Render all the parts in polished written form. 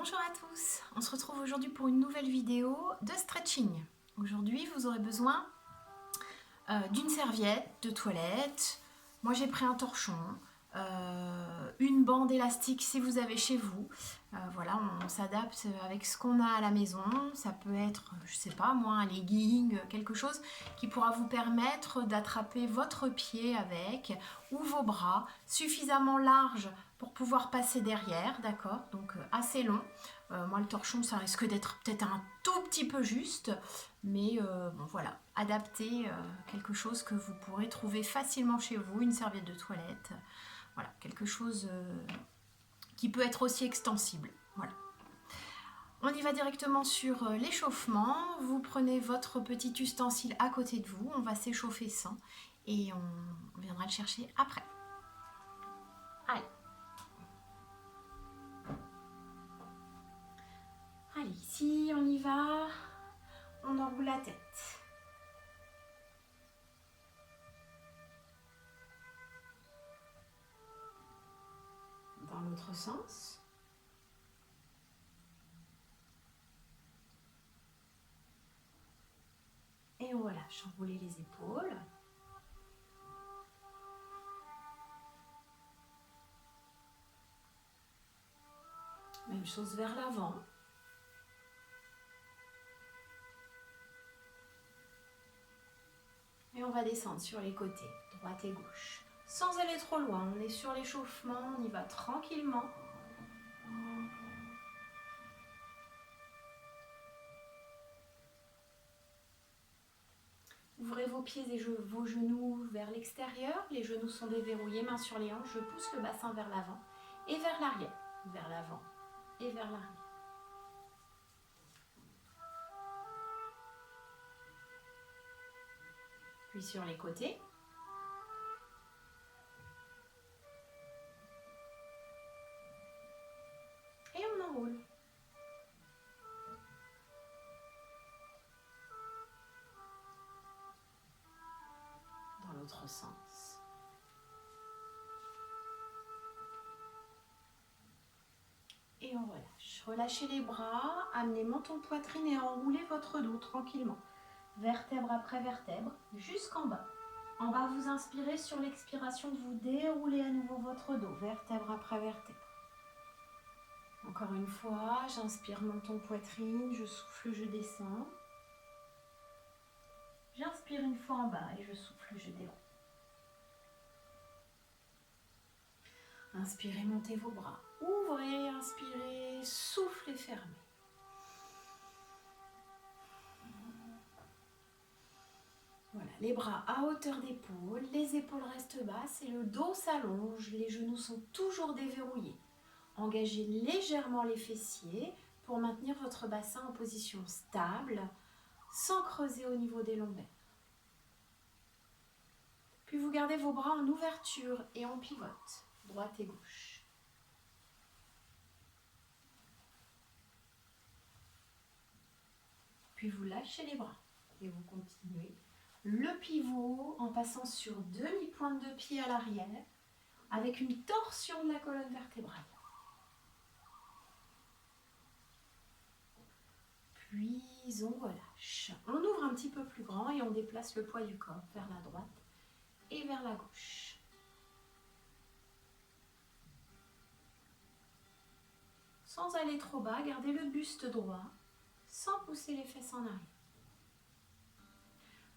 Bonjour à tous, on se retrouve aujourd'hui pour une nouvelle vidéo de stretching. Aujourd'hui vous aurez besoin d'une serviette de toilette, moi j'ai pris un torchon, une bande élastique si vous avez chez vous. Voilà, on s'adapte avec ce qu'on a à la maison, ça peut être, je sais pas moi, un legging, quelque chose qui pourra vous permettre d'attraper votre pied avec ou vos bras suffisamment large pour pouvoir passer derrière, d'accord, donc assez long. Moi le torchon ça risque d'être peut-être un tout petit peu juste, mais bon voilà, adapter quelque chose que vous pourrez trouver facilement chez vous, une serviette de toilette, voilà, quelque chose qui peut être aussi extensible, voilà. On y va directement sur l'échauffement, vous prenez votre petit ustensile à côté de vous, on va s'échauffer sans et on viendra le chercher après. Allez. Allez, ici on y va, on enroule la tête. Dans l'autre sens. Et on relâche, enrouler les épaules. Même chose vers l'avant. Et on va descendre sur les côtés, droite et gauche. Sans aller trop loin, on est sur l'échauffement, on y va tranquillement. Ouvrez vos pieds et vos genoux vers l'extérieur. Les genoux sont déverrouillés, mains sur les hanches. Je pousse le bassin vers l'avant et vers l'arrière. Vers l'avant et vers l'arrière. Puis sur les côtés. Et on enroule. Dans l'autre sens. Et on relâche. Relâchez les bras, amenez menton poitrine et enroulez votre dos tranquillement. Vertèbre après vertèbre, jusqu'en bas. On va vous inspirer sur l'expiration, vous déroulez à nouveau votre dos, vertèbre après vertèbre. Encore une fois, j'inspire menton poitrine, je souffle, je descends. J'inspire une fois en bas et je souffle, je déroule. Inspirez, montez vos bras. Ouvrez, inspirez, soufflez, fermez. Voilà, les bras à hauteur d'épaule, les épaules restent basses et le dos s'allonge, les genoux sont toujours déverrouillés. Engagez légèrement les fessiers pour maintenir votre bassin en position stable, sans creuser au niveau des lombaires. Puis vous gardez vos bras en ouverture et on pivote, droite et gauche. Puis vous lâchez les bras et vous continuez le pivot en passant sur demi-pointe de pied à l'arrière avec une torsion de la colonne vertébrale. Puis on relâche. On ouvre un petit peu plus grand et on déplace le poids du corps vers la droite et vers la gauche. Sans aller trop bas, gardez le buste droit, sans pousser les fesses en arrière.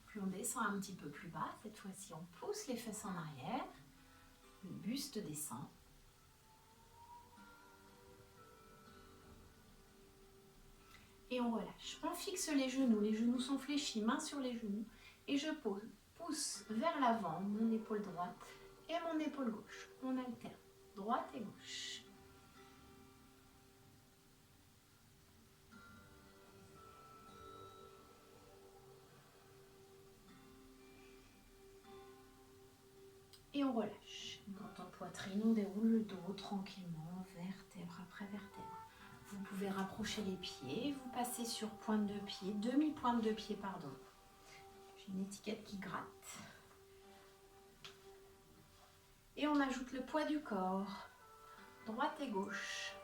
Puis on descend un petit peu plus bas, cette fois-ci on pousse les fesses en arrière, le buste descend. Et on relâche. On fixe les genoux sont fléchis, mains sur les genoux, et je pousse vers l'avant mon épaule droite et mon épaule gauche. On alterne, droite et gauche. Et on relâche. Menton poitrine, on déroule le dos tranquillement, vertèbre après vertèbre. Vous pouvez rapprocher les pieds, vous passez sur pointe de pied, demi-pointe de pied, pardon. J'ai une étiquette qui gratte. Et on ajoute le poids du corps, droite et gauche.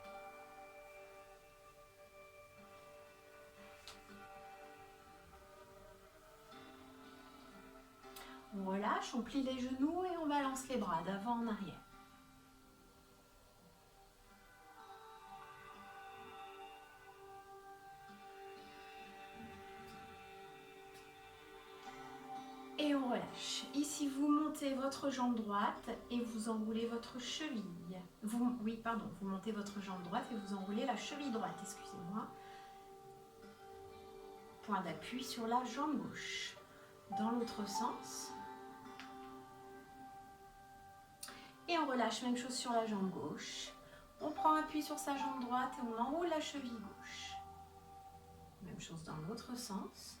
relâche, on plie les genoux et on balance les bras d'avant en arrière. Et on relâche. Ici, vous montez votre jambe droite et vous enroulez votre cheville. Vous montez votre jambe droite et vous enroulez la cheville droite, excusez-moi. Point d'appui sur la jambe gauche. Dans l'autre sens. Et on relâche, même chose sur la jambe gauche. On prend appui sur sa jambe droite et on enroule la cheville gauche. Même chose dans l'autre sens.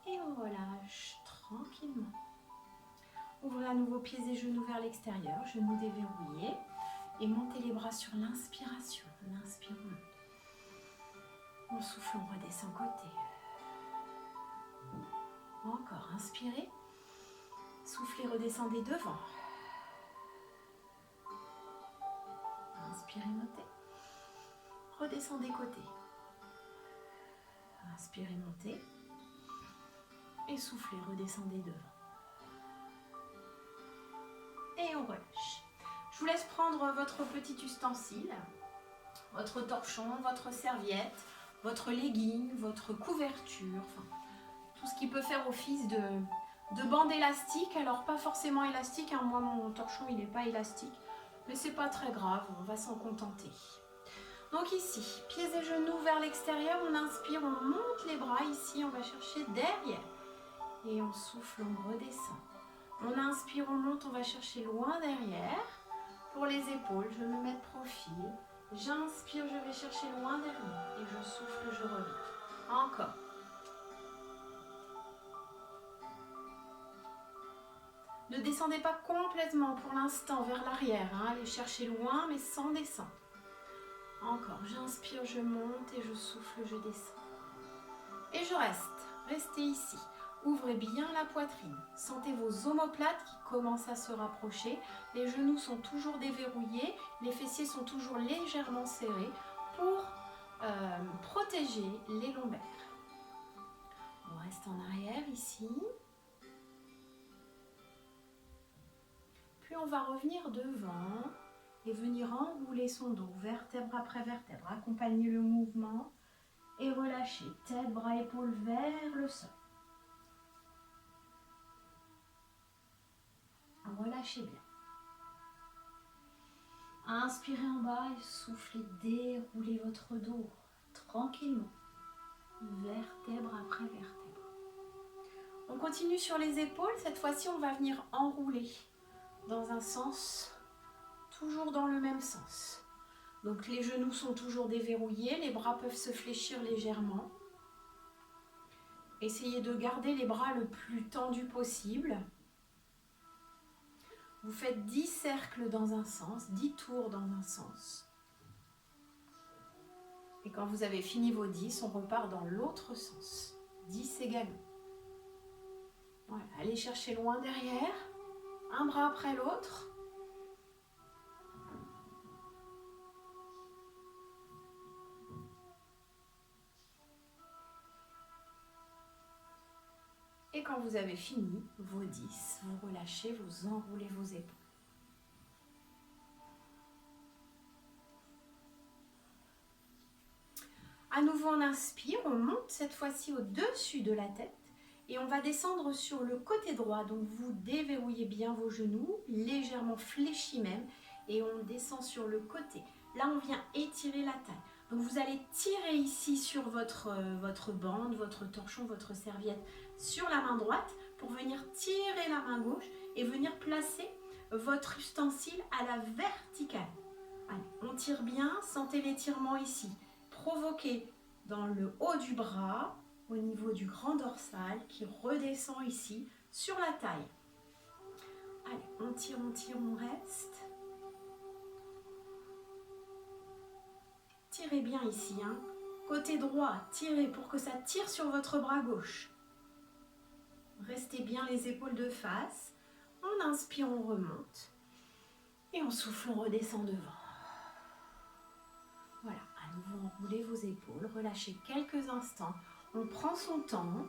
Et on relâche tranquillement. Ouvrez à nouveau pieds et genoux vers l'extérieur, genoux déverrouillés. Et montez les bras sur l'inspiration. On inspire, on monte. On souffle, on redescend côté. Encore, inspirez. Soufflez, redescendez devant. Inspirez, montez. Redescendez côté. Inspirez, montez. Et soufflez, redescendez devant. Et on relâche. Je vous laisse prendre votre petit ustensile, votre torchon, votre serviette, votre legging, votre couverture, enfin, tout ce qui peut faire office de bande élastique. Alors pas forcément élastique, hein. Moi mon torchon il n'est pas élastique, mais c'est pas très grave, on va s'en contenter. Donc ici, pieds et genoux vers l'extérieur, on inspire, on monte les bras, ici on va chercher derrière. Et on souffle, on redescend. On inspire, on monte, on va chercher loin derrière. Pour les épaules, je me mets de profil. J'inspire, je vais chercher loin derrière. Et je souffle, je reviens. Encore. Ne descendez pas complètement pour l'instant vers l'arrière. Hein. Allez chercher loin, mais sans descendre. Encore. J'inspire, je monte et je souffle, je descends. Et je reste. Restez ici. Ouvrez bien la poitrine. Sentez vos omoplates qui commencent à se rapprocher. Les genoux sont toujours déverrouillés. Les fessiers sont toujours légèrement serrés pour protéger les lombaires. On reste en arrière ici. Puis on va revenir devant et venir enrouler son dos, vertèbre après vertèbre. Accompagnez le mouvement et relâchez. Tête, bras, épaules vers le sol. Relâchez bien. Inspirez en bas et soufflez, déroulez votre dos tranquillement, vertèbre après vertèbre. On continue sur les épaules, cette fois-ci on va venir enrouler dans un sens, toujours dans le même sens. Donc les genoux sont toujours déverrouillés, les bras peuvent se fléchir légèrement. Essayez de garder les bras le plus tendus possible. Vous faites 10 cercles dans un sens, 10 tours dans un sens. Et quand vous avez fini vos 10, on repart dans l'autre sens. 10 également. Voilà, allez chercher loin derrière, un bras après l'autre. Et quand vous avez fini vos 10, vous relâchez, vous enroulez vos épaules. À nouveau, on inspire, on monte cette fois-ci au-dessus de la tête et on va descendre sur le côté droit. Donc vous déverrouillez bien vos genoux, légèrement fléchis même, et on descend sur le côté. Là, on vient étirer la taille. Donc vous allez tirer ici sur votre bande, votre torchon, votre serviette sur la main droite pour venir tirer la main gauche et venir placer votre ustensile à la verticale. Allez, on tire bien, sentez l'étirement ici. Provoquez dans le haut du bras, au niveau du grand dorsal qui redescend ici sur la taille. Allez, on tire, on reste. Tirez bien ici, hein. Côté droit, tirez pour que ça tire sur votre bras gauche. Restez bien les épaules de face. On inspire, on remonte. Et on souffle, on redescend devant. Voilà, à nouveau enroulez vos épaules, relâchez quelques instants. On prend son temps.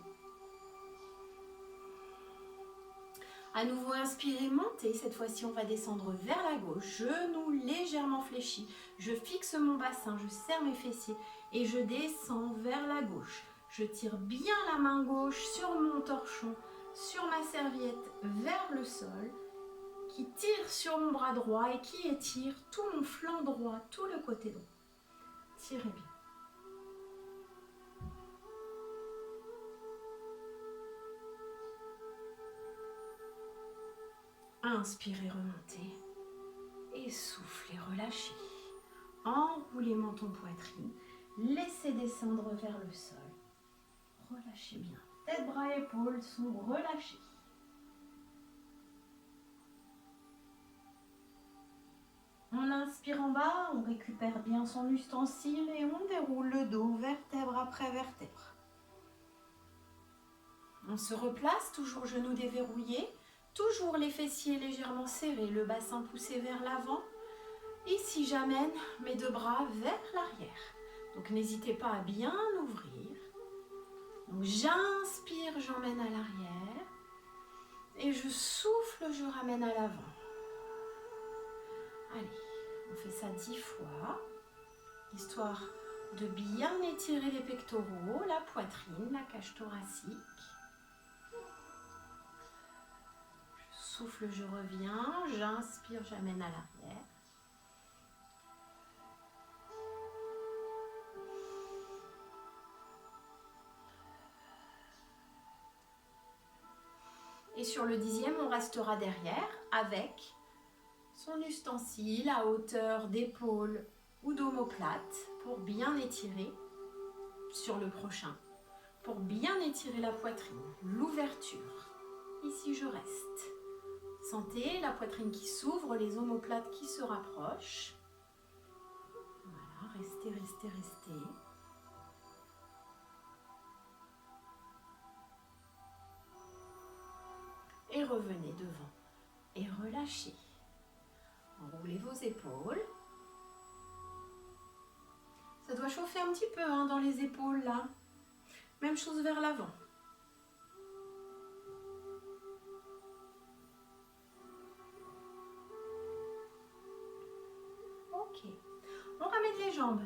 À nouveau, inspirez, montez. Cette fois-ci, on va descendre vers la gauche. Genoux légèrement fléchis. Je fixe mon bassin, je serre mes fessiers et je descends vers la gauche. Je tire bien la main gauche sur mon torchon, sur ma serviette, vers le sol, qui tire sur mon bras droit et qui étire tout mon flanc droit, tout le côté droit. Tirez bien. Inspirez, remontez. Et soufflez, relâchez. Enroulez menton poitrine. Laissez descendre vers le sol. Relâchez bien. Tête, bras, épaules sont relâchés. On inspire en bas, on récupère bien son ustensile et on déroule le dos, vertèbre après vertèbre. On se replace, toujours genoux déverrouillés, toujours les fessiers légèrement serrés, le bassin poussé vers l'avant. Ici, j'amène mes deux bras vers l'arrière. Donc, n'hésitez pas à bien ouvrir. Donc, j'inspire, j'emmène à l'arrière. Et je souffle, je ramène à l'avant. Allez, on fait ça 10 fois, histoire de bien étirer les pectoraux, la poitrine, la cage thoracique. Je souffle, je reviens, j'inspire, j'amène à l'arrière. Et sur le 10e, on restera derrière avec son ustensile à hauteur d'épaule ou d'omoplate pour bien étirer sur le prochain, pour bien étirer la poitrine, l'ouverture. Ici, je reste. Sentez la poitrine qui s'ouvre, les omoplates qui se rapprochent. Voilà, restez, restez, restez. Et revenez devant et relâchez. Enroulez vos épaules. Ça doit chauffer un petit peu dans les épaules là. Même chose vers l'avant. Ok. On ramène les jambes.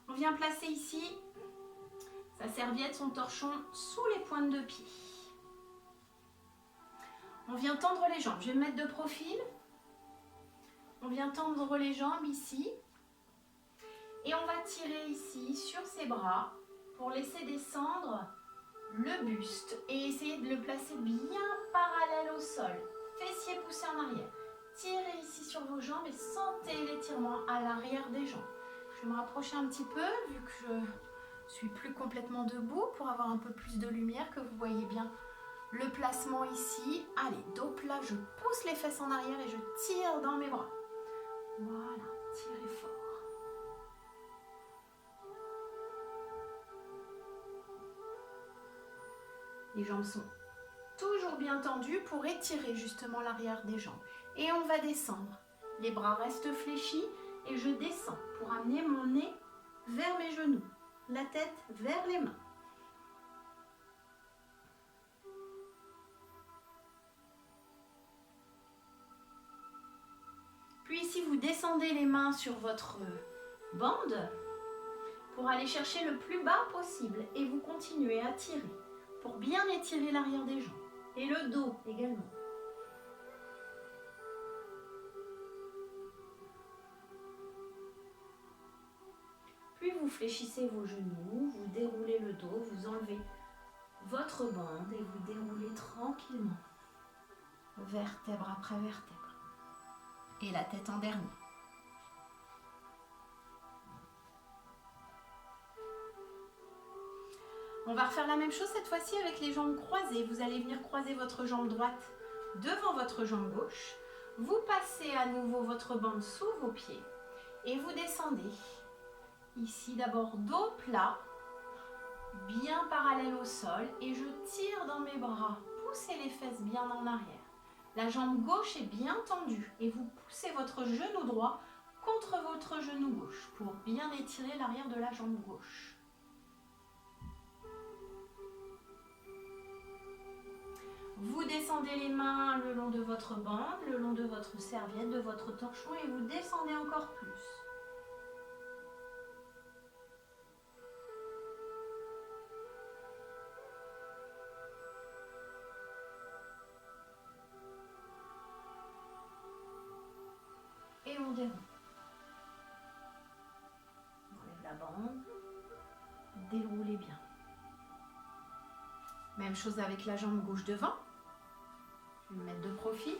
On vient placer ici sa serviette, son torchon sous les pointes de pied. On vient tendre les jambes. Je vais me mettre de profil. On vient tendre les jambes ici. Et on va tirer ici sur ses bras pour laisser descendre le buste et essayer de le placer bien parallèle au sol. Fessiers poussés en arrière. Tirez ici sur vos jambes et sentez l'étirement à l'arrière des jambes. Je vais me rapprocher un petit peu vu que je suis plus complètement debout pour avoir un peu plus de lumière, que vous voyez bien le placement ici. Allez, dos plat, je pousse les fesses en arrière et je tire dans mes bras. Voilà, tirez fort. Les jambes sont toujours bien tendues pour étirer justement l'arrière des jambes. Et on va descendre. Les bras restent fléchis et je descends pour amener mon nez vers mes genoux, la tête vers les mains. Puis ici, vous descendez les mains sur votre bande pour aller chercher le plus bas possible et vous continuez à tirer pour bien étirer l'arrière des jambes et le dos également. Puis vous fléchissez vos genoux, vous déroulez le dos, vous enlevez votre bande et vous déroulez tranquillement, vertèbre après vertèbre. Et la tête en dernier. On va refaire la même chose cette fois-ci avec les jambes croisées. Vous allez venir croiser votre jambe droite devant votre jambe gauche. Vous passez à nouveau votre bande sous vos pieds et vous descendez. Ici d'abord dos plat, bien parallèle au sol et je tire dans mes bras. Poussez les fesses bien en arrière. La jambe gauche est bien tendue et vous poussez votre genou droit contre votre genou gauche pour bien étirer l'arrière de la jambe gauche. Vous descendez les mains le long de votre bande, le long de votre serviette, de votre torchon et vous descendez encore plus. Et on déroule. On enlève la bande. Déroulez bien. Même chose avec la jambe gauche devant. Je vais me mettre de profil.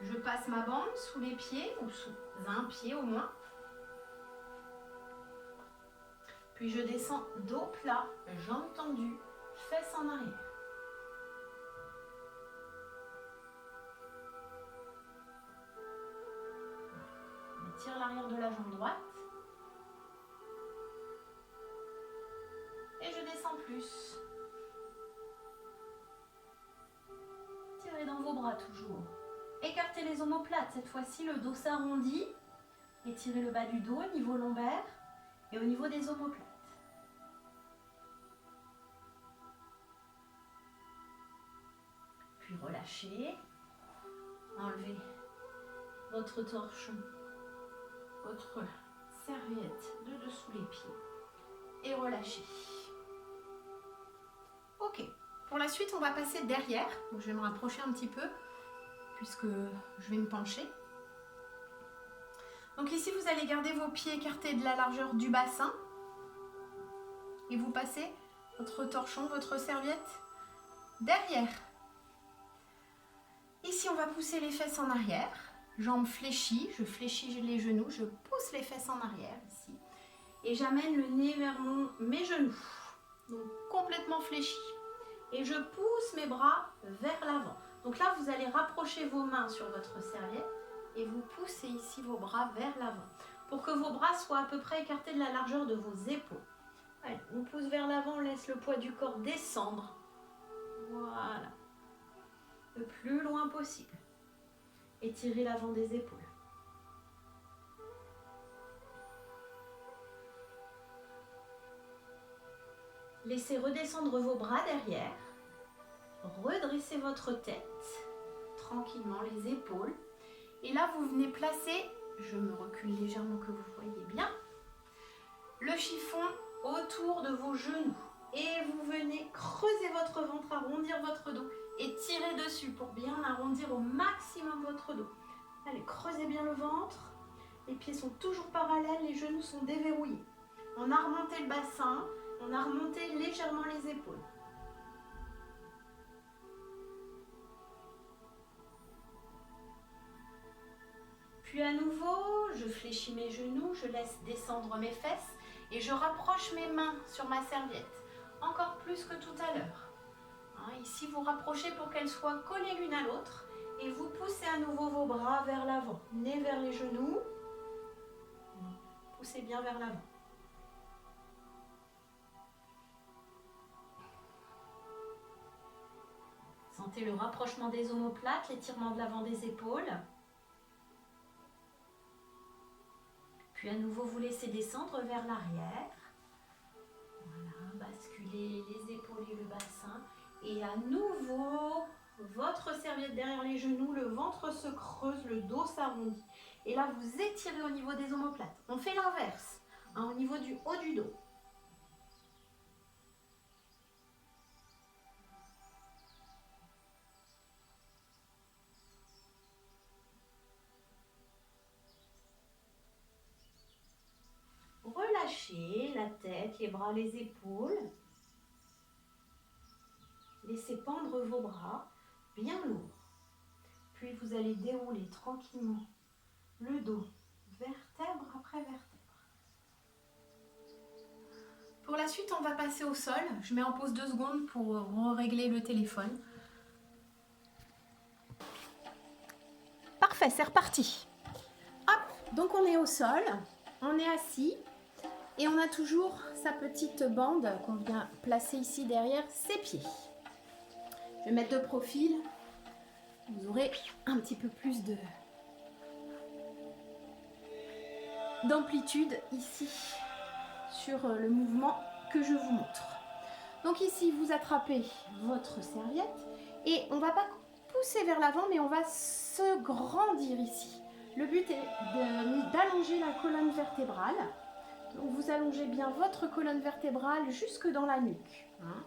Je passe ma bande sous les pieds ou sous un pied au moins. Puis je descends dos plat, jambes tendues, fesses en arrière. On étire l'arrière de la jambe droite. Et je descends plus. Tirez dans vos bras toujours. Écartez les omoplates. Cette fois-ci, le dos s'arrondit. Étirez le bas du dos au niveau lombaire et au niveau des omoplates. Puis relâchez. Enlevez votre torchon, votre serviette de dessous les pieds et relâchez. Ok. Pour la suite, on va passer derrière. Donc, je vais me rapprocher un petit peu puisque je vais me pencher. Donc ici, vous allez garder vos pieds écartés de la largeur du bassin et vous passez votre torchon, votre serviette derrière. Ici, on va pousser les fesses en arrière, jambes fléchies, je fléchis les genoux, je pousse les fesses en arrière ici et j'amène le nez vers mes genoux, donc complètement fléchis. Et je pousse mes bras vers l'avant. Donc là, vous allez rapprocher vos mains sur votre serviette et vous poussez ici vos bras vers l'avant pour que vos bras soient à peu près écartés de la largeur de vos épaules. Allez, on pousse vers l'avant, on laisse le poids du corps descendre. Voilà. Le plus loin possible. Étirez l'avant des épaules. Laissez redescendre vos bras derrière. Redressez votre tête. Tranquillement les épaules. Et là, vous venez placer, je me recule légèrement que vous voyez bien, le chiffon autour de vos genoux. Et vous venez creuser votre ventre, arrondir votre dos et tirer dessus pour bien arrondir au maximum votre dos. Allez, creusez bien le ventre. Les pieds sont toujours parallèles, les genoux sont déverrouillés. On a remonté le bassin, on a remonté légèrement les épaules. Puis à nouveau, je fléchis mes genoux, je laisse descendre mes fesses et je rapproche mes mains sur ma serviette, encore plus que tout à l'heure. Ici, vous rapprochez pour qu'elles soient collées l'une à l'autre et vous poussez à nouveau vos bras vers l'avant, nez vers les genoux, poussez bien vers l'avant. Sentez le rapprochement des omoplates, l'étirement de l'avant des épaules. Puis à nouveau, vous laissez descendre vers l'arrière. Voilà, basculez les épaules et le bassin. Et à nouveau, votre serviette derrière les genoux, le ventre se creuse, le dos s'arrondit. Et là, vous étirez au niveau des omoplates. On fait l'inverse, au niveau du haut du dos. Relâchez la tête, les bras, les épaules. Laissez pendre vos bras bien lourds. Puis vous allez dérouler tranquillement le dos, vertèbre après vertèbre. Pour la suite, on va passer au sol. Je mets en pause 2 secondes pour régler le téléphone. Parfait, c'est reparti. Hop, donc on est au sol, on est assis. Et on a toujours sa petite bande qu'on vient placer ici derrière ses pieds. Je vais mettre de profil. Vous aurez un petit peu plus d'amplitude ici sur le mouvement que je vous montre. Donc ici, vous attrapez votre serviette Et on ne va pas pousser vers l'avant, mais on va se grandir ici. Le but est d'allonger la colonne vertébrale. Donc vous allongez bien votre colonne vertébrale jusque dans la nuque. Hein.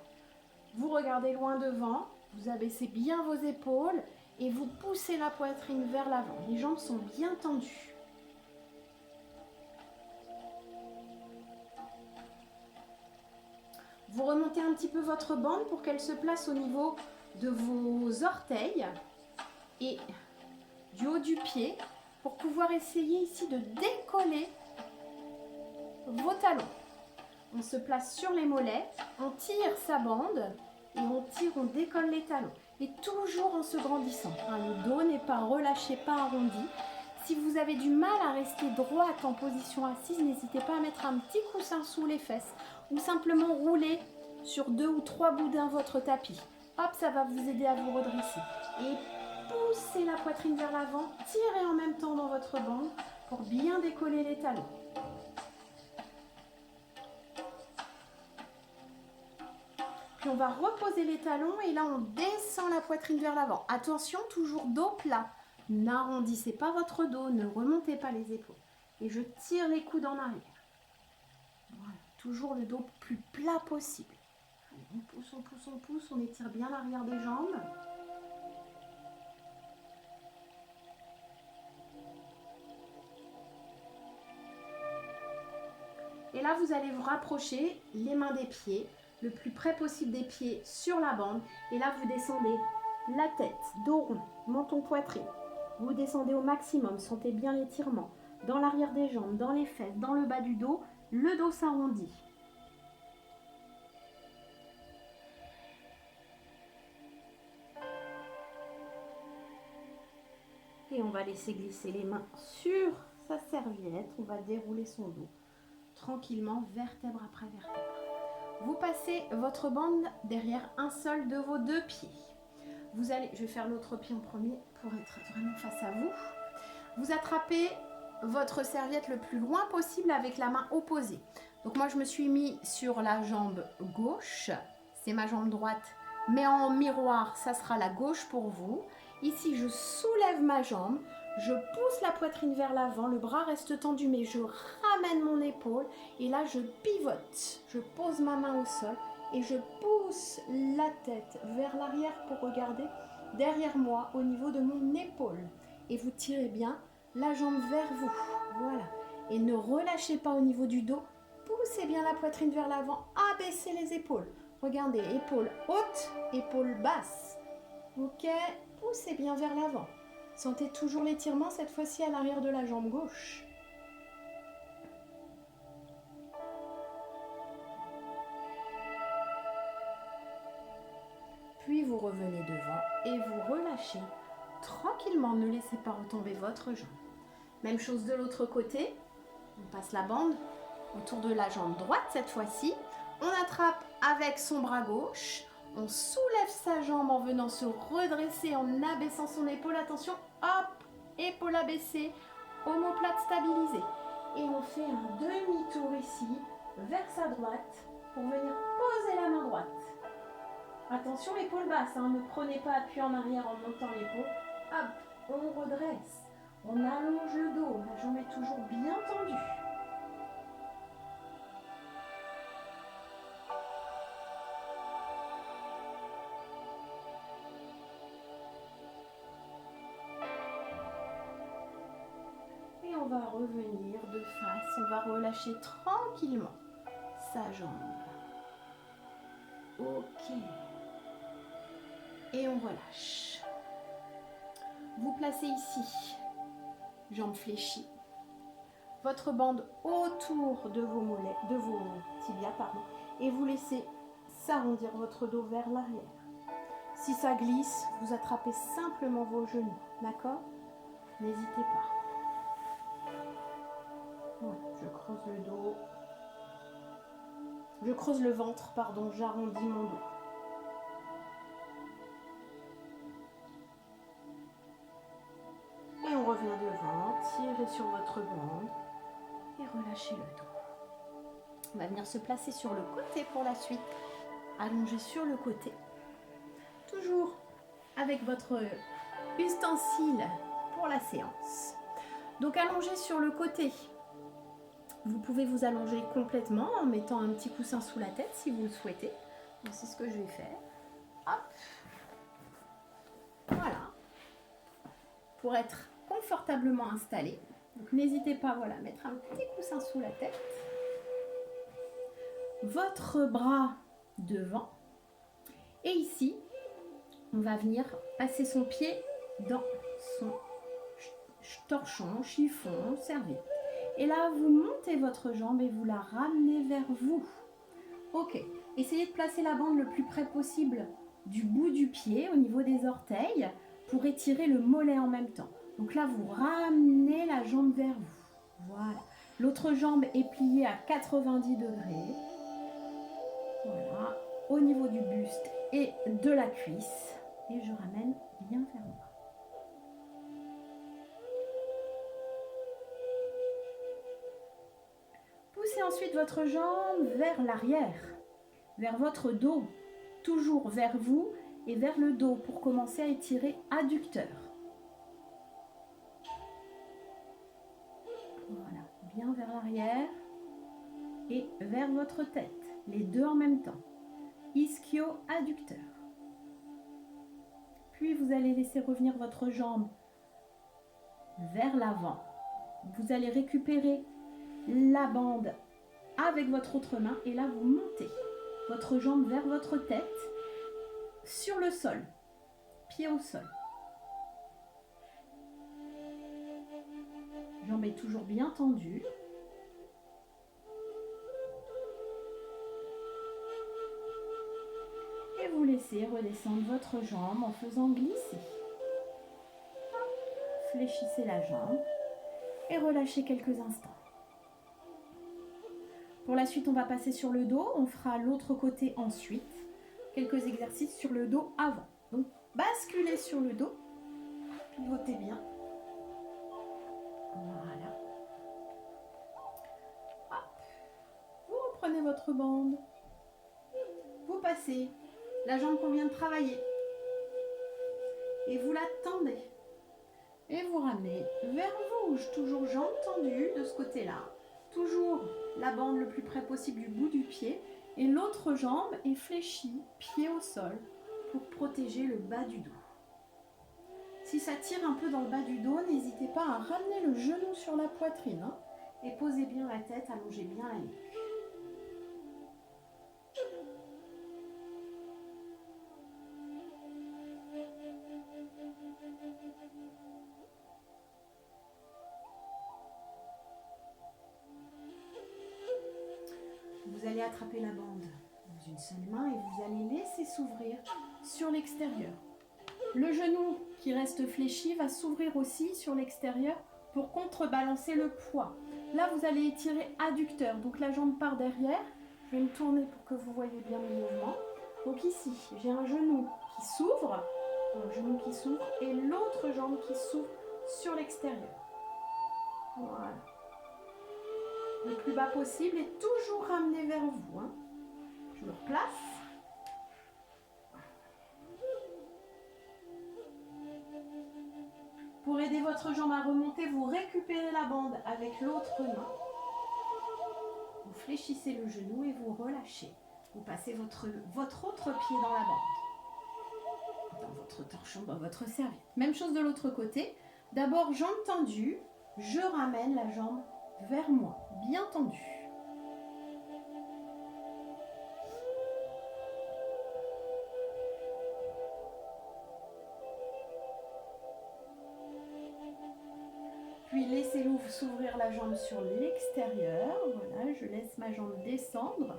Vous regardez loin devant, vous abaissez bien vos épaules et vous poussez la poitrine vers l'avant. Les jambes sont bien tendues. Vous remontez un petit peu votre bande pour qu'elle se place au niveau de vos orteils et du haut du pied pour pouvoir essayer ici de décoller vos talons. On se place sur les mollets, on tire sa bande et on décolle les talons. Et toujours en se grandissant. Hein, le dos n'est pas relâché, pas arrondi. Si vous avez du mal à rester droite en position assise, n'hésitez pas à mettre un petit coussin sous les fesses ou simplement rouler sur 2 ou 3 boudins votre tapis. Hop, ça va vous aider à vous redresser. Et poussez la poitrine vers l'avant, tirez en même temps dans votre bande pour bien décoller les talons. Puis on va reposer les talons et là on descend la poitrine vers l'avant. Attention, toujours dos plat. N'arrondissez pas votre dos, ne remontez pas les épaules. Et je tire les coudes en arrière. Voilà, toujours le dos plus plat possible. Allez, on pousse, on pousse, on pousse, on étire bien l'arrière des jambes. Et là, vous allez vous rapprocher les mains des pieds, le plus près possible des pieds sur la bande. Et là, vous descendez la tête, dos rond, menton poitrine. Vous descendez au maximum, sentez bien l'étirement. Dans l'arrière des jambes, dans les fesses, dans le bas du dos, le dos s'arrondit. Et on va laisser glisser les mains sur sa serviette. On va dérouler son dos tranquillement, vertèbre après vertèbre. Vous passez votre bande derrière un seul de vos 2 pieds. Vous allez, je vais faire l'autre pied en premier pour être vraiment face à vous. Vous attrapez votre serviette le plus loin possible avec la main opposée. Donc moi je me suis mis sur la jambe gauche, c'est ma jambe droite, mais en miroir ça sera la gauche pour vous. Ici je soulève ma jambe, je pousse la poitrine vers l'avant, le bras reste tendu mais je ramène mon épaule et là je pivote. Je pose ma main au sol et je pousse la tête vers l'arrière pour regarder derrière moi au niveau de mon épaule. Et vous tirez bien la jambe vers vous. Voilà. Et ne relâchez pas au niveau du dos. Poussez bien la poitrine vers l'avant. Abaissez les épaules. Regardez, épaules hautes, épaules basses. Ok, poussez bien vers l'avant. Sentez toujours l'étirement, cette fois-ci à l'arrière de la jambe gauche. Puis vous revenez devant et vous relâchez tranquillement. Ne laissez pas retomber votre jambe. Même chose de l'autre côté. On passe la bande autour de la jambe droite cette fois-ci. On attrape avec son bras gauche. On soulève sa jambe en venant se redresser, en abaissant son épaule. Attention, hop, épaule abaissée, omoplate stabilisée. Et on fait un demi-tour ici, vers sa droite, pour venir poser la main droite. Attention, épaule basse, hein, ne prenez pas appui en arrière en montant l'épaule. Hop, on redresse, on allonge le dos, la jambe est toujours bien tendue. On va revenir de face, on va relâcher tranquillement sa jambe. Ok. Et on relâche. Vous placez ici, jambes fléchies, votre bande autour de vos mollets, de vos tibias, pardon, et vous laissez s'arrondir votre dos vers l'arrière. Si ça glisse, vous attrapez simplement vos genoux, d'accord? N'hésitez pas. Voilà, je creuse le dos. Je creuse le ventre, pardon, j'arrondis mon dos. Et on revient devant, tirez sur votre bande et relâchez le dos. On va venir se placer sur le côté pour la suite. Allongez sur le côté. Toujours avec votre ustensile pour la séance. Donc allongez sur le côté. Vous pouvez vous allonger complètement en mettant un petit coussin sous la tête si vous le souhaitez. C'est ce que je vais faire. Hop. Voilà. Pour être confortablement installé. Donc n'hésitez pas, voilà, mettre un petit coussin sous la tête. Votre bras devant. Et ici, on va venir passer son pied dans son torchon, chiffon, serviette. Et là, vous montez votre jambe et vous la ramenez vers vous. Ok. Essayez de placer la bande le plus près possible du bout du pied, au niveau des orteils, pour étirer le mollet en même temps. Donc là, vous ramenez la jambe vers vous. Voilà. L'autre jambe est pliée à 90 degrés. Voilà. Au niveau du buste et de la cuisse. Et je ramène bien vers moi. Poussez ensuite votre jambe vers l'arrière, vers votre dos, toujours vers vous et vers le dos pour commencer à étirer adducteur. Voilà, bien vers l'arrière et vers votre tête, les deux en même temps. Ischio-adducteur. Puis vous allez laisser revenir votre jambe vers l'avant. Vous allez récupérer la bande avec votre autre main et là vous montez votre jambe vers votre tête sur le sol, pied au sol. Jambe est toujours bien tendue. Et vous laissez redescendre votre jambe en faisant glisser. Fléchissez la jambe et relâchez quelques instants. Pour la suite, on va passer sur le dos. On fera l'autre côté ensuite. Quelques exercices sur le dos avant. Donc, basculez sur le dos. Pivotez bien. Voilà. Hop. Vous reprenez votre bande. Vous passez la jambe qu'on vient de travailler. Et vous la tendez. Et vous ramenez vers vous. Toujours jambe tendue de ce côté-là. Toujours la bande le plus près possible du bout du pied et l'autre jambe est fléchie, pied au sol, pour protéger le bas du dos. Si ça tire un peu dans le bas du dos, n'hésitez pas à ramener le genou sur la poitrine hein, et posez bien la tête, allongez bien la nuque. Vous allez attraper la bande dans une seule main et vous allez laisser s'ouvrir sur l'extérieur. Le genou qui reste fléchi va s'ouvrir aussi sur l'extérieur pour contrebalancer le poids. Là, vous allez étirer adducteur, donc la jambe part derrière. Je vais me tourner pour que vous voyez bien le mouvement. Donc ici, j'ai un genou qui s'ouvre, et l'autre jambe qui s'ouvre sur l'extérieur. Voilà. Le plus bas possible et toujours ramener vers vous. Hein. Je me replace. Pour aider votre jambe à remonter, vous récupérez la bande avec l'autre main. Vous fléchissez le genou et vous relâchez. Vous passez votre autre pied dans la bande. Dans votre torchon, dans votre serviette. Même chose de l'autre côté. D'abord, jambe tendue. Je ramène la jambe vers moi, bien tendue. Puis laissez-le s'ouvrir la jambe sur l'extérieur. Voilà, je laisse ma jambe descendre.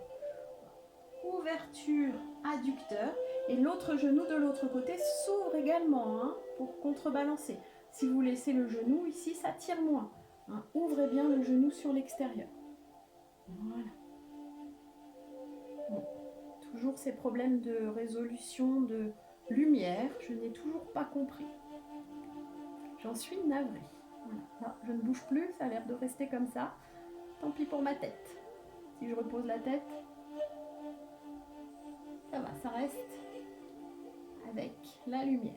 Ouverture, adducteur. Et l'autre genou de l'autre côté s'ouvre également hein, pour contrebalancer. Si vous laissez le genou ici, ça tire moins. Hein, ouvrez bien le genou sur l'extérieur. Voilà. Bon. Toujours ces problèmes de résolution de lumière, je n'ai toujours pas compris. J'en suis navrée. Voilà. Là, je ne bouge plus, ça a l'air de rester comme ça. Tant pis pour ma tête. Si je repose la tête, ça va, ça reste avec la lumière.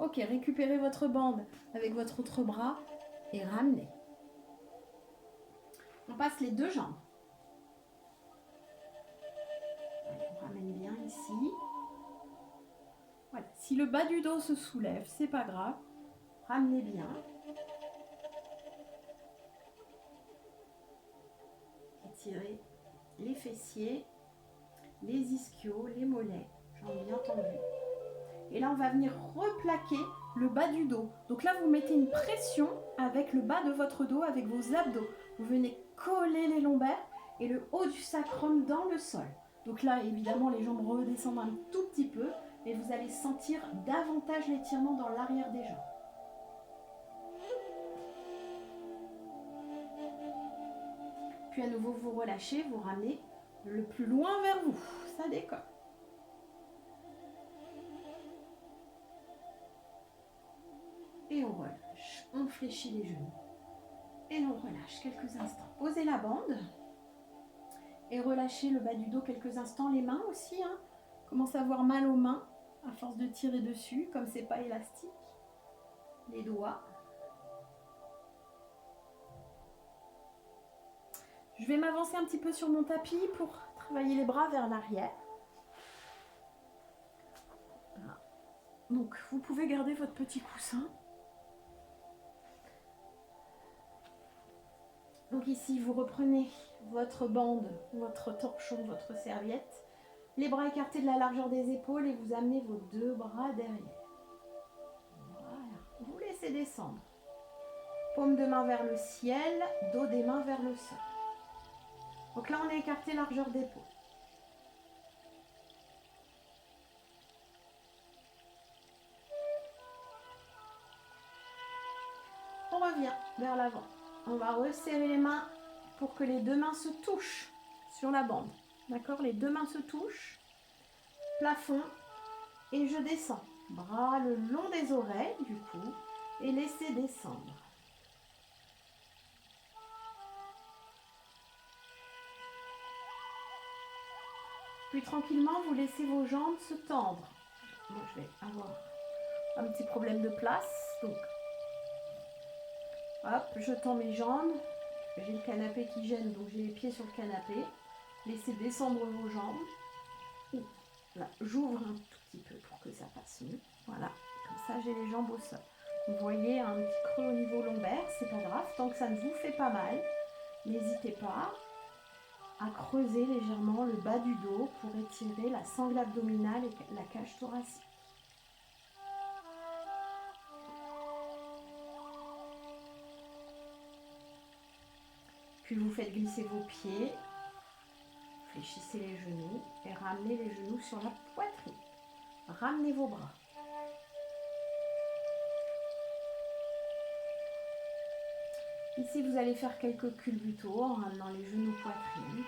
Ok, récupérez votre bande avec votre autre bras et ramenez. On passe les deux jambes. Allez, on ramène bien ici. Voilà. Si le bas du dos se soulève, c'est pas grave. Ramenez bien. Étirez les fessiers, les ischios, les mollets, jambes bien tendues. Et là, on va venir replaquer le bas du dos. Donc là, vous mettez une pression avec le bas de votre dos, avec vos abdos. Vous venez coller les lombaires et le haut du sacrum dans le sol. Donc là, évidemment, les jambes redescendent un tout petit peu, mais vous allez sentir davantage l'étirement dans l'arrière des jambes. Puis à nouveau, vous relâchez, vous ramenez le plus loin vers vous. Ça décolle. Et on relâche. On fléchit les genoux. Et on relâche quelques instants. Posez la bande. Et relâchez le bas du dos quelques instants. Les mains aussi. Commencez à avoir mal aux mains à force de tirer dessus, comme c'est pas élastique. Les doigts. Je vais m'avancer un petit peu sur mon tapis pour travailler les bras vers l'arrière. Voilà. Donc, vous pouvez garder votre petit coussin. Donc ici, vous reprenez votre bande, votre torchon, votre serviette, les bras écartés de la largeur des épaules et vous amenez vos deux bras derrière. Voilà. Vous laissez descendre. Paume de main vers le ciel, dos des mains vers le sol. Donc là, on est écarté largeur d'épaule. On revient vers l'avant. On va resserrer les mains pour que les deux mains se touchent sur la bande. D'accord? Les deux mains se touchent. Plafond. Et je descends. Bras le long des oreilles, du coup. Et laissez descendre. Puis tranquillement, vous laissez vos jambes se tendre. Moi, je vais avoir un petit problème de place. Donc, hop, je tends mes jambes. J'ai le canapé qui gêne, donc j'ai les pieds sur le canapé. Laissez descendre vos jambes. Là, j'ouvre un tout petit peu pour que ça passe mieux. Voilà, comme ça j'ai les jambes au sol. Vous voyez un petit creux au niveau lombaire, c'est pas grave, tant que ça ne vous fait pas mal. N'hésitez pas à creuser légèrement le bas du dos pour étirer la sangle abdominale et la cage thoracique. Puis vous faites glisser vos pieds, fléchissez les genoux et ramenez les genoux sur la poitrine. Ramenez vos bras. Ici, vous allez faire quelques culbutos en ramenant les genoux poitrine,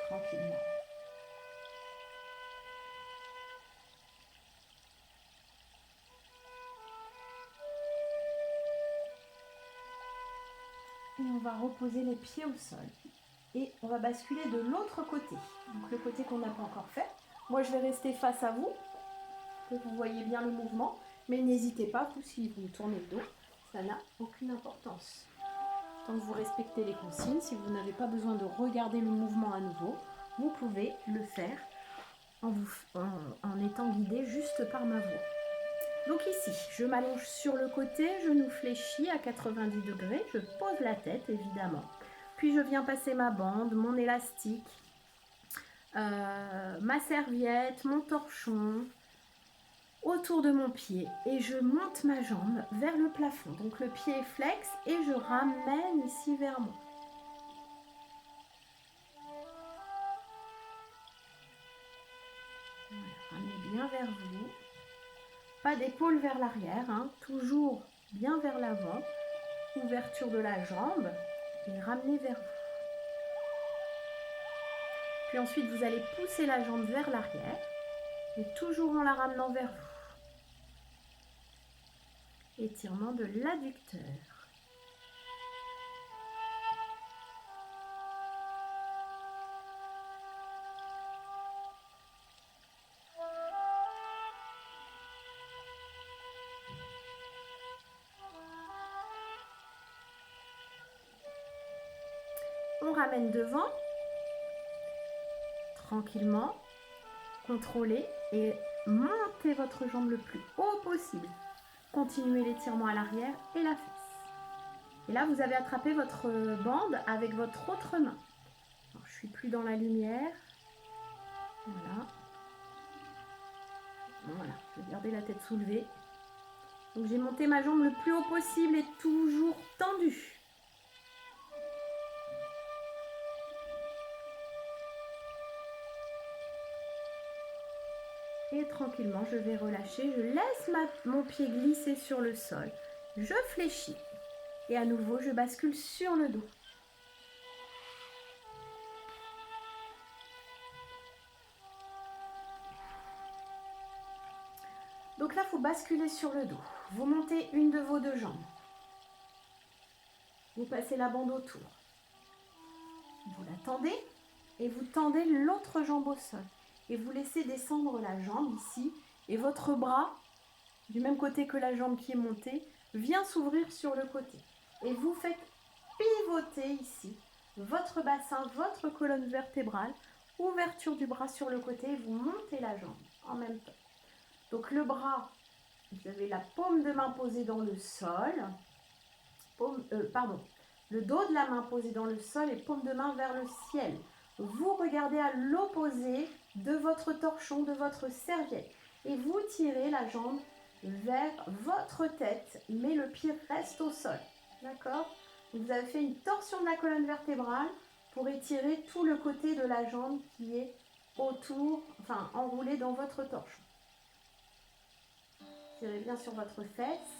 tranquillement. Et on va reposer les pieds au sol. Et on va basculer de l'autre côté. Donc le côté qu'on n'a pas encore fait. Moi, je vais rester face à vous, pour que vous voyez bien le mouvement. Mais n'hésitez pas, vous, si vous me tournez le dos, ça n'a aucune importance. Tant que vous respectez les consignes, si vous n'avez pas besoin de regarder le mouvement à nouveau, vous pouvez le faire en étant guidé juste par ma voix. Donc ici, je m'allonge sur le côté, genou fléchi à 90 degrés, je pose la tête évidemment. Puis je viens passer ma bande, mon élastique, ma serviette, mon torchon autour de mon pied et je monte ma jambe vers le plafond. Donc le pied est flex et je ramène ici vers moi. Voilà, ramenez bien vers vous. Pas d'épaule vers l'arrière, toujours bien vers l'avant. Ouverture de la jambe et ramenez vers vous. Puis ensuite, vous allez pousser la jambe vers l'arrière et toujours en la ramenant vers vous. Étirement de l'adducteur. On ramène devant, tranquillement, contrôlez et montez votre jambe le plus haut possible. Continuez l'étirement à l'arrière et la fesse. Et là, vous avez attrapé votre bande avec votre autre main. Alors, je ne suis plus dans la lumière. Voilà. Voilà, je vais garder la tête soulevée. Donc, j'ai monté ma jambe le plus haut possible et toujours tendue. Et tranquillement, je vais relâcher. Je laisse mon pied glisser sur le sol. Je fléchis. Et à nouveau, je bascule sur le dos. Donc là, il faut basculer sur le dos. Vous montez une de vos deux jambes. Vous passez la bande autour. Vous la tendez et vous tendez l'autre jambe au sol. Et vous laissez descendre la jambe ici. Et votre bras, du même côté que la jambe qui est montée, vient s'ouvrir sur le côté. Et vous faites pivoter ici votre bassin, votre colonne vertébrale, ouverture du bras sur le côté, et vous montez la jambe en même temps. Donc le bras, vous avez la paume de main posée dans le sol, le dos de la main posé dans le sol et paume de main vers le ciel. Vous regardez à l'opposé de votre torchon, de votre serviette, et vous tirez la jambe vers votre tête, mais le pied reste au sol. D'accord? Vous avez fait une torsion de la colonne vertébrale pour étirer tout le côté de la jambe qui est autour, enfin enroulé dans votre torchon. Tirez bien sur votre fesse.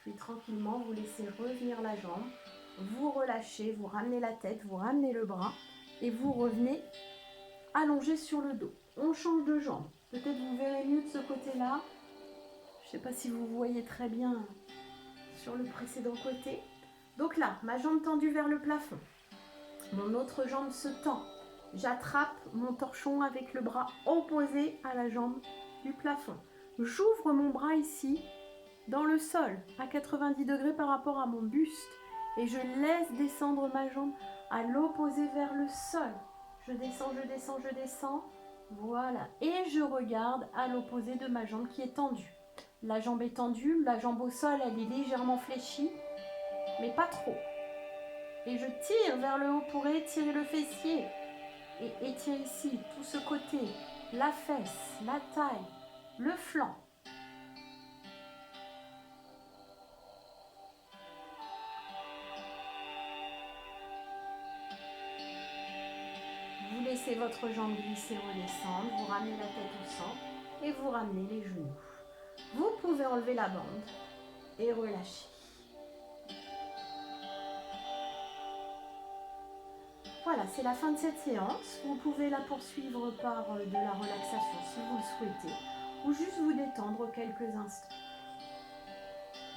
Puis tranquillement, vous laissez revenir la jambe. Vous relâchez, vous ramenez la tête, vous ramenez le bras et vous revenez allongé sur le dos. On change de jambe. Peut-être vous verrez mieux de ce côté-là. Je ne sais pas si vous voyez très bien sur le précédent côté. Donc là, ma jambe tendue vers le plafond. Mon autre jambe se tend. J'attrape mon torchon avec le bras opposé à la jambe du plafond. J'ouvre mon bras ici dans le sol à 90 degrés par rapport à mon buste et je laisse descendre ma jambe à l'opposé vers le sol. Je descends, je descends, je descends. Voilà. Et je regarde à l'opposé de ma jambe qui est tendue. La jambe est tendue, la jambe au sol, elle est légèrement fléchie, mais pas trop. Et je tire vers le haut pour étirer le fessier. Et étire ici, tout ce côté, la fesse, la taille, le flanc. Vous laissez votre jambe glisser, redescendre, vous ramenez la tête au centre et vous ramenez les genoux. Vous pouvez enlever la bande et relâcher. Voilà, c'est la fin de cette séance. Vous pouvez la poursuivre par de la relaxation si vous le souhaitez ou juste vous détendre quelques instants.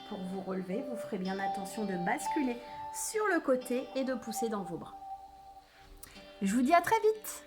Pour vous relever, vous ferez bien attention de basculer sur le côté et de pousser dans vos bras. Je vous dis à très vite!